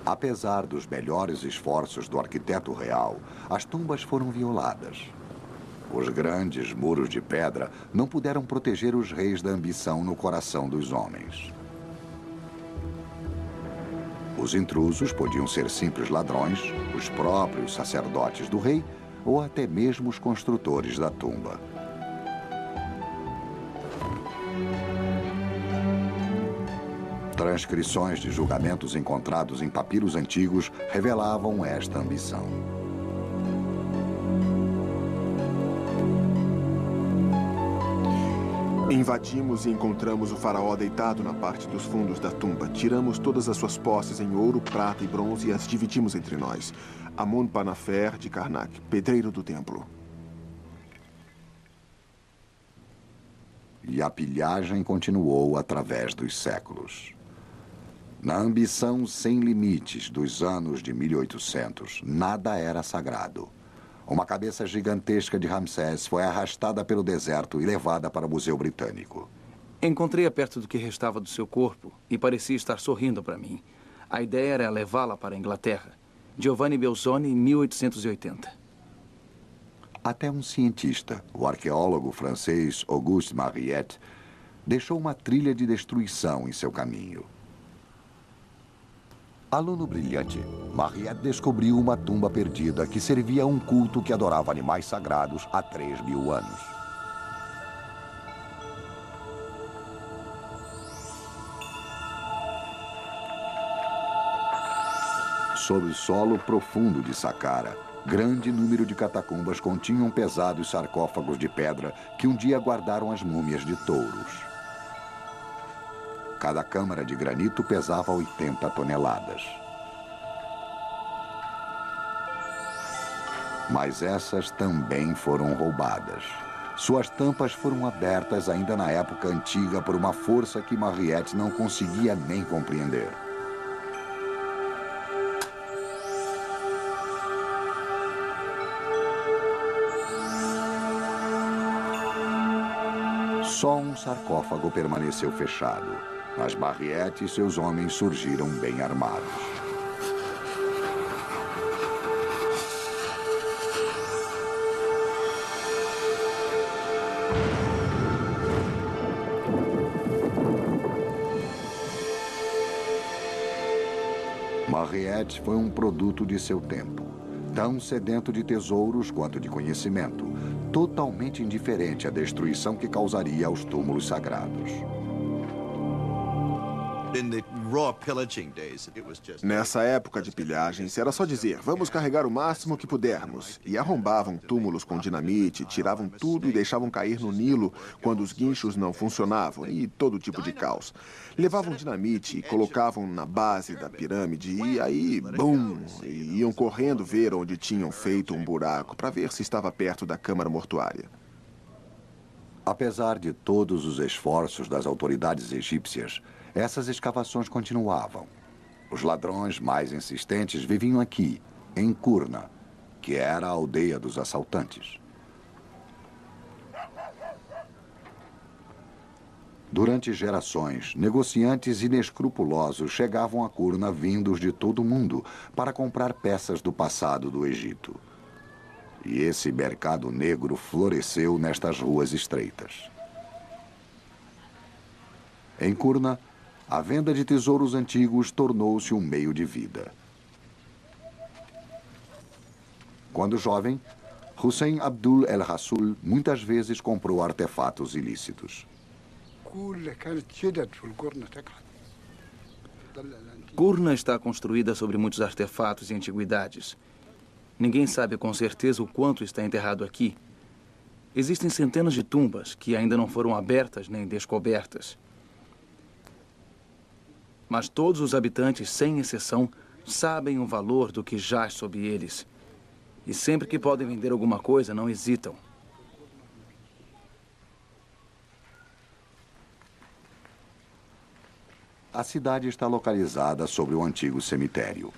Apesar dos melhores esforços do arquiteto real, as tumbas foram violadas. Os grandes muros de pedra não puderam proteger os reis da ambição no coração dos homens. Os intrusos podiam ser simples ladrões, os próprios sacerdotes do rei ou até mesmo os construtores da tumba. Transcrições de julgamentos encontrados em papiros antigos revelavam esta ambição. Invadimos e encontramos o faraó deitado na parte dos fundos da tumba. Tiramos todas as suas posses em ouro, prata e bronze e as dividimos entre nós. Amun-Panafer de Karnak, pedreiro do templo. E a pilhagem continuou através dos séculos. Na ambição sem limites dos anos de 1800, nada era sagrado. Uma cabeça gigantesca de Ramsés foi arrastada pelo deserto e levada para o Museu Britânico. Encontrei-a perto do que restava do seu corpo e parecia estar sorrindo para mim. A ideia era levá-la para a Inglaterra. Giovanni Belzoni, 1880. Até um cientista, o arqueólogo francês Auguste Mariette, deixou uma trilha de destruição em seu caminho. Aluno brilhante, Mariette descobriu uma tumba perdida que servia a um culto que adorava animais sagrados há 3.000 anos. Sob o solo profundo de Saqqara, grande número de catacumbas continham pesados sarcófagos de pedra que um dia guardaram as múmias de touros. Cada câmara de granito pesava 80 toneladas. Mas essas também foram roubadas. Suas tampas foram abertas ainda na época antiga por uma força que Mariette não conseguia nem compreender. Só um sarcófago permaneceu fechado, mas Mariette e seus homens surgiram bem armados. Mariette foi um produto de seu tempo, tão sedento de tesouros quanto de conhecimento, totalmente indiferente à destruição que causaria aos túmulos sagrados. Nessa época de pilhagens, era só dizer, vamos carregar o máximo que pudermos. E arrombavam túmulos com dinamite, tiravam tudo e deixavam cair no Nilo quando os guinchos não funcionavam e todo tipo de caos. Levavam dinamite e colocavam na base da pirâmide e aí, bum, e iam correndo ver onde tinham feito um buraco para ver se estava perto da câmara mortuária. Apesar de todos os esforços das autoridades egípcias, essas escavações continuavam. Os ladrões mais insistentes viviam aqui, em Kurna, que era a aldeia dos assaltantes. Durante gerações, negociantes inescrupulosos chegavam a Kurna vindos de todo o mundo para comprar peças do passado do Egito. E esse mercado negro floresceu nestas ruas estreitas. Em Kurna, a venda de tesouros antigos tornou-se um meio de vida. Quando jovem, Hussein Abdul El-Rassul muitas vezes comprou artefatos ilícitos. Kurna está construída sobre muitos artefatos e antiguidades. Ninguém sabe com certeza o quanto está enterrado aqui. Existem centenas de tumbas que ainda não foram abertas nem descobertas. Mas todos os habitantes, sem exceção, sabem o valor do que jaz sob eles. E sempre que podem vender alguma coisa, não hesitam. A cidade está localizada sobre o antigo cemitério.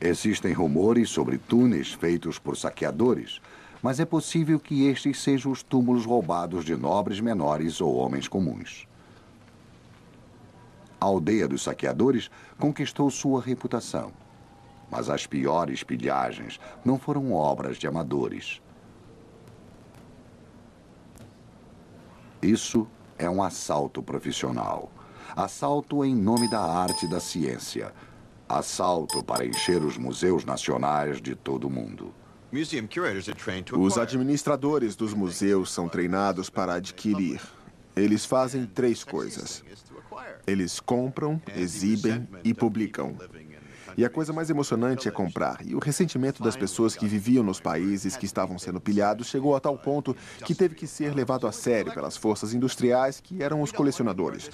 Existem rumores sobre túneis feitos por saqueadores, mas é possível que estes sejam os túmulos roubados de nobres menores ou homens comuns. a aldeia dos saqueadores conquistou sua reputação. Mas as piores pilhagens não foram obras de amadores. Isso é um assalto profissional. Assalto em nome da arte e da ciência. Assalto para encher os museus nacionais de todo o mundo. Os administradores dos museus são treinados para adquirir. Eles fazem 3 coisas. Eles compram, exibem e publicam. E a coisa mais emocionante é comprar. E o ressentimento das pessoas que viviam nos países que estavam sendo pilhados chegou a tal ponto que teve que ser levado a sério pelas forças industriais que eram os colecionadores.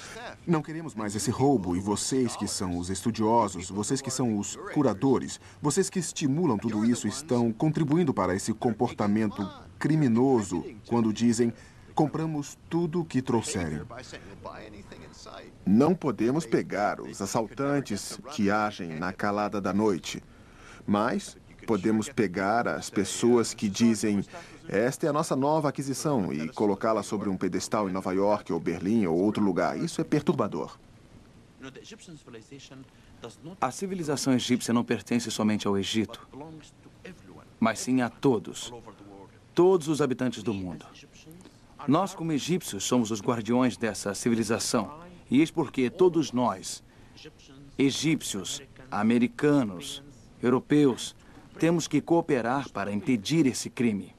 Não queremos mais esse roubo e vocês que são os estudiosos, vocês que são os curadores, vocês que estimulam tudo isso estão contribuindo para esse comportamento criminoso quando dizem: compramos tudo o que trouxerem. Não podemos pegar os assaltantes que agem na calada da noite, mas podemos pegar as pessoas que dizem: esta é a nossa nova aquisição, e colocá-la sobre um pedestal em Nova York ou Berlim ou outro lugar. Isso é perturbador. A civilização egípcia não pertence somente ao Egito, mas sim a todos os habitantes do mundo. Nós, como egípcios, somos os guardiões dessa civilização. E eis porque todos nós, egípcios, americanos, europeus, temos que cooperar para impedir esse crime.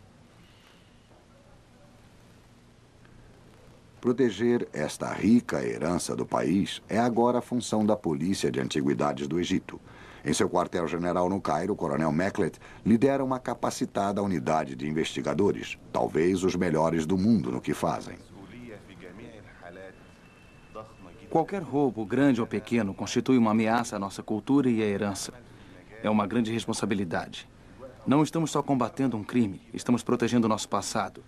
Proteger esta rica herança do país é agora a função da Polícia de Antiguidades do Egito. Em seu quartel-general no Cairo, o coronel Meklet lidera uma capacitada unidade de investigadores, talvez os melhores do mundo no que fazem. Qualquer roubo, grande ou pequeno, constitui uma ameaça à nossa cultura e à herança. É uma grande responsabilidade. Não estamos só combatendo um crime, estamos protegendo o nosso passado.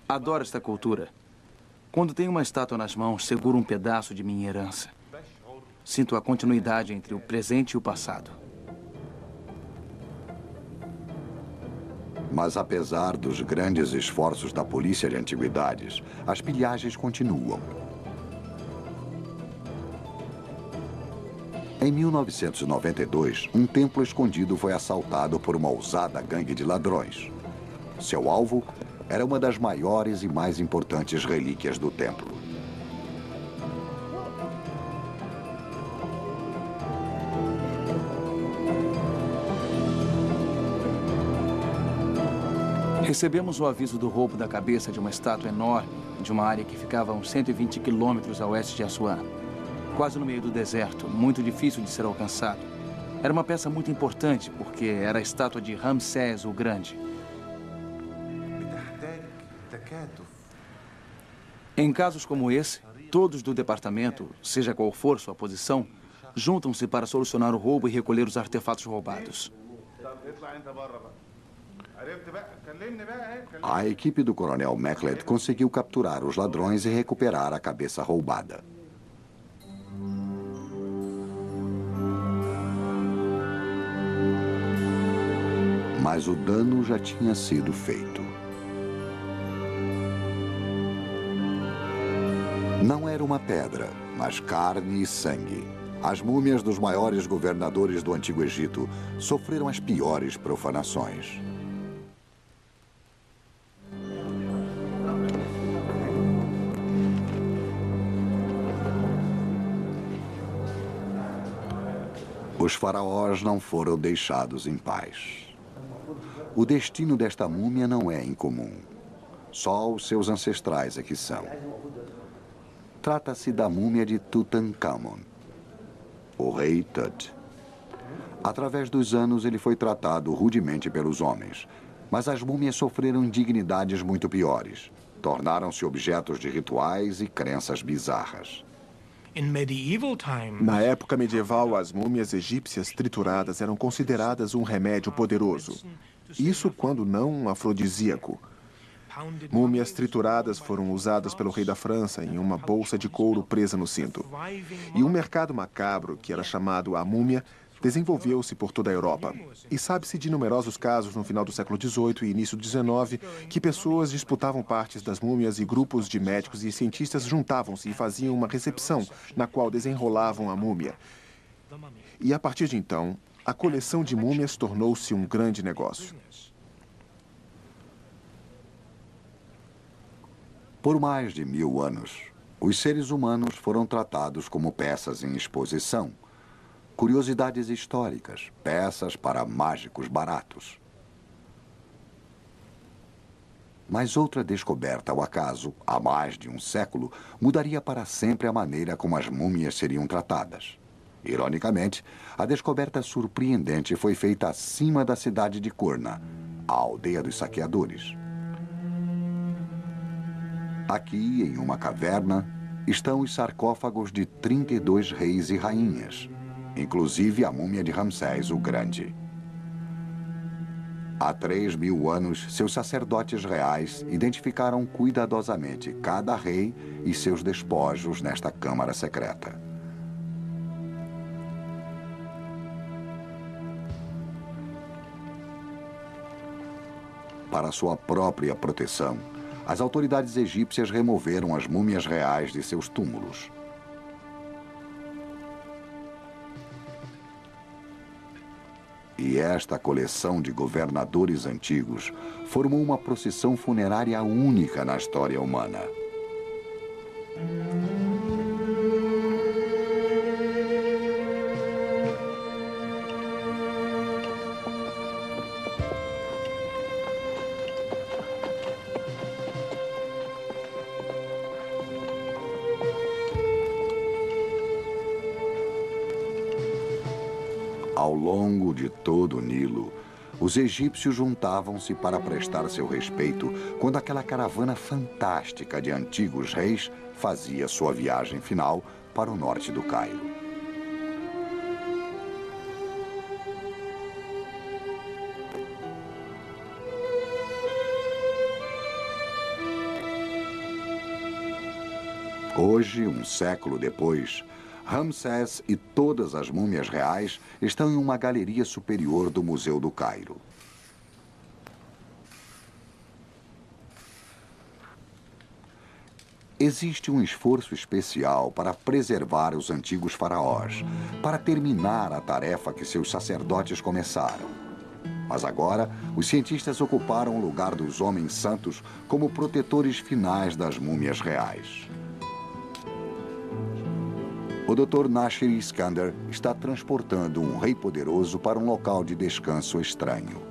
Adoro esta cultura. Quando tenho uma estátua nas mãos, seguro um pedaço de minha herança. Sinto a continuidade entre o presente e o passado. Mas apesar dos grandes esforços da Polícia de Antiguidades, as pilhagens continuam. Em 1992, um templo escondido foi assaltado por uma ousada gangue de ladrões. Seu alvo era uma das maiores e mais importantes relíquias do templo. Recebemos o aviso do roubo da cabeça de uma estátua enorme de uma área que ficava a uns 120 quilômetros a oeste de Assuã. Quase no meio do deserto, muito difícil de ser alcançado. Era uma peça muito importante porque era a estátua de Ramsés o Grande. Em casos como esse, todos do departamento, seja qual for sua posição, juntam-se para solucionar o roubo e recolher os artefatos roubados. A equipe do coronel Meklet conseguiu capturar os ladrões e recuperar a cabeça roubada. Mas o dano já tinha sido feito. Não era uma pedra, mas carne e sangue. As múmias dos maiores governadores do Antigo Egito sofreram as piores profanações. Os faraós não foram deixados em paz. O destino desta múmia não é incomum. Só os seus ancestrais é que são. Trata-se da múmia de Tutankhamon, o rei Tut. Através dos anos, ele foi tratado rudemente pelos homens, mas as múmias sofreram indignidades muito piores. Tornaram-se objetos de rituais e crenças bizarras. Na época medieval, as múmias egípcias trituradas eram consideradas um remédio poderoso. Isso quando não um afrodisíaco. Múmias trituradas foram usadas pelo rei da França em uma bolsa de couro presa no cinto. E um mercado macabro, que era chamado a múmia, desenvolveu-se por toda a Europa. E sabe-se de numerosos casos no final do século XVIII e início do XIX que pessoas disputavam partes das múmias e grupos de médicos e cientistas juntavam-se e faziam uma recepção na qual desenrolavam a múmia. E a partir de então, a coleção de múmias tornou-se um grande negócio. Por mais de 1000 anos, os seres humanos foram tratados como peças em exposição, curiosidades históricas, peças para mágicos baratos. Mas outra descoberta ao acaso, há mais de um século, mudaria para sempre a maneira como as múmias seriam tratadas. Ironicamente, a descoberta surpreendente foi feita acima da cidade de Kurna, a aldeia dos saqueadores. Aqui, em uma caverna, estão os sarcófagos de 32 reis e rainhas, inclusive a múmia de Ramsés o Grande. Há 3000 anos, seus sacerdotes reais identificaram cuidadosamente cada rei e seus despojos nesta câmara secreta. Para sua própria proteção, as autoridades egípcias removeram as múmias reais de seus túmulos. E esta coleção de governadores antigos formou uma procissão funerária única na história humana. Ao longo de todo o Nilo, os egípcios juntavam-se para prestar seu respeito quando aquela caravana fantástica de antigos reis fazia sua viagem final para o norte do Cairo. Hoje, um século depois, Ramsés e todas as múmias reais estão em uma galeria superior do Museu do Cairo. Existe um esforço especial para preservar os antigos faraós, para terminar a tarefa que seus sacerdotes começaram. Mas agora, os cientistas ocuparam o lugar dos homens santos como protetores finais das múmias reais. O Dr. Nasir Iskander está transportando um rei poderoso para um local de descanso estranho.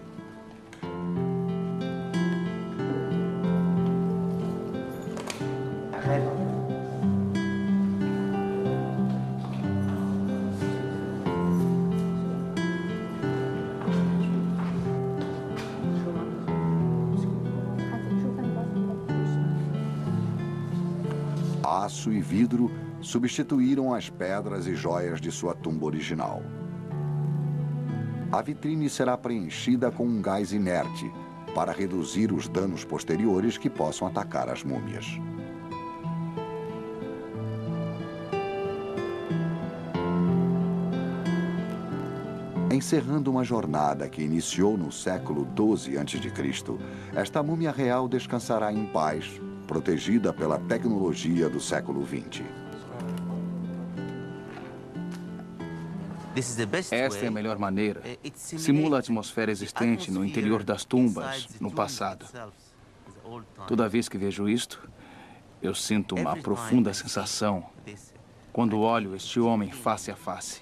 Aço e vidro substituíram as pedras e joias de sua tumba original. A vitrine será preenchida com um gás inerte para reduzir os danos posteriores que possam atacar as múmias. Encerrando uma jornada que iniciou no século XII a.C., esta múmia real descansará em paz, protegida pela tecnologia do século XX. Esta é a melhor maneira. Simula a atmosfera existente no interior das tumbas no passado. Toda vez que vejo isto, eu sinto uma profunda sensação quando olho este homem face a face.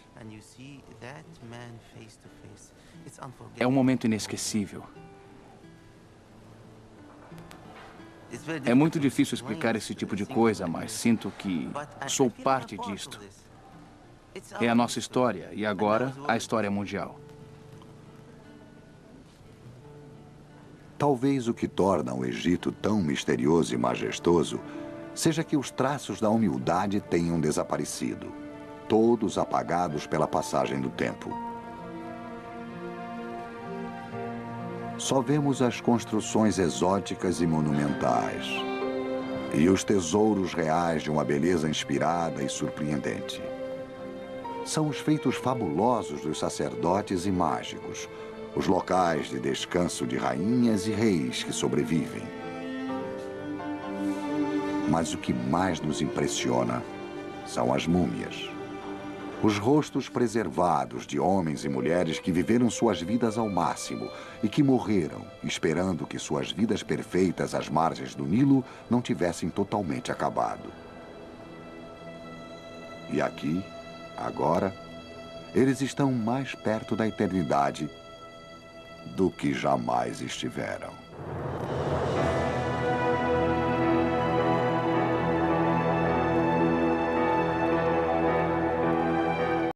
É um momento inesquecível. É muito difícil explicar esse tipo de coisa, mas sinto que sou parte disto. É a nossa história e agora a história mundial. Talvez o que torna o Egito tão misterioso e majestoso seja que os traços da humildade tenham desaparecido, todos apagados pela passagem do tempo. Só vemos as construções exóticas e monumentais e os tesouros reais de uma beleza inspirada e surpreendente. são os feitos fabulosos dos sacerdotes e mágicos, os locais de descanso de rainhas e reis que sobrevivem. Mas o que mais nos impressiona são as múmias. Os rostos preservados de homens e mulheres que viveram suas vidas ao máximo e que morreram esperando que suas vidas perfeitas às margens do Nilo não tivessem totalmente acabado. E aqui, agora, eles estão mais perto da eternidade do que jamais estiveram.